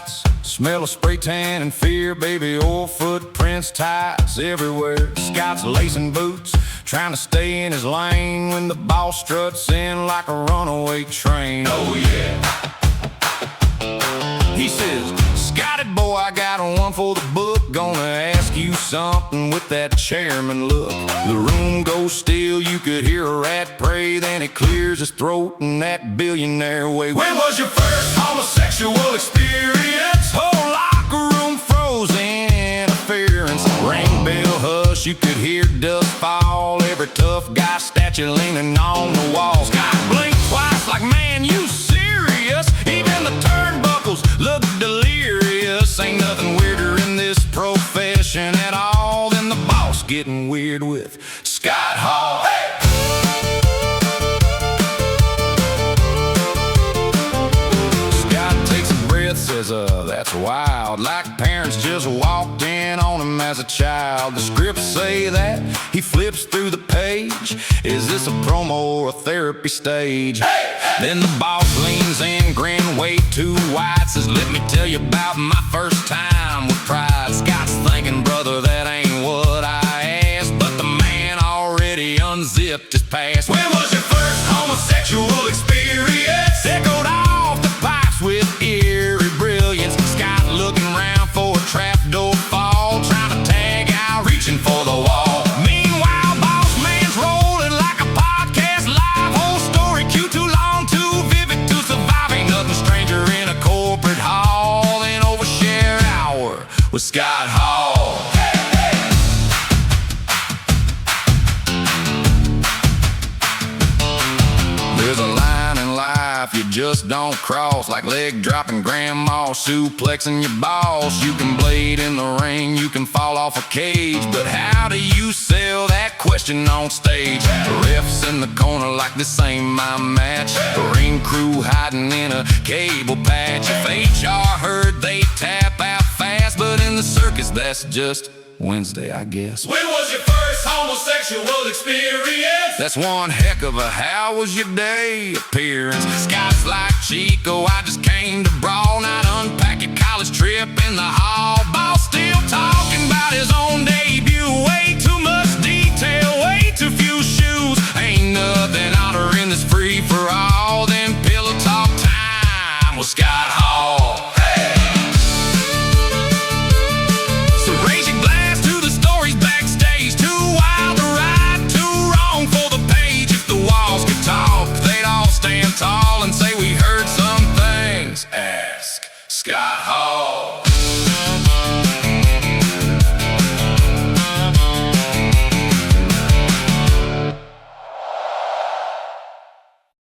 lights, smell of spray tan and fear, baby oil footprints, ties everywhere. Scott's lacing boots, trying to stay in his lane when the boss struts in like a runaway train. Oh yeah. He says, Scotty boy, I got one for the book. Gonna ask you something with that chairman look. The room goes still, you could hear a rat pray. Then he clears his throat in that billionaire way. When was your first homosexual experience? Whole locker room froze in interference. Ring bell hush, you could hear dust fall. Every tough guy statue leaning on the wall. Scott blinked twice like, man, you serious? Even the turnbuckles look delirious. Ain't nothing weirder in this profession at all than the boss getting weird with Scott Hall. Hey! Scott takes a breath, says, that's wild. Like parents just walked in on him as a child. The scripts say that, he flips through the page. Is this a promo or a therapy stage? Hey! Then the boss leans in, grin way too wide, says, let me tell you about my first time with pride. Scott's thinking, brother, that ain't what I asked, but the man already unzipped his past. When was your first homosexual experience? Echoed off the pipes with eerie brilliance. Scott looking around for a trapdoor fall, trying to tag out, reaching for the wall. Meanwhile, boss man's rolling like a podcast live. Whole story cue too long, too vivid to survive. Ain't nothing stranger in a corporate hall than overshare hour with Scott Hall. Hey, hey. There's a line in life you just don't cross, like leg dropping grandma, suplexing your boss. You can blade in the ring, you can fall off a cage, but how do you sell that question on stage? The refs in the corner like this ain't my match. The ring crew hiding in a cable patch. If HR heard they tap out fast, but in the circus that's just Wednesday, I guess. When was your first homosexual experience? That's one heck of a how was your day appearance. Scott's like Chico, I just came to brawl, not unpack your college trip in the hall.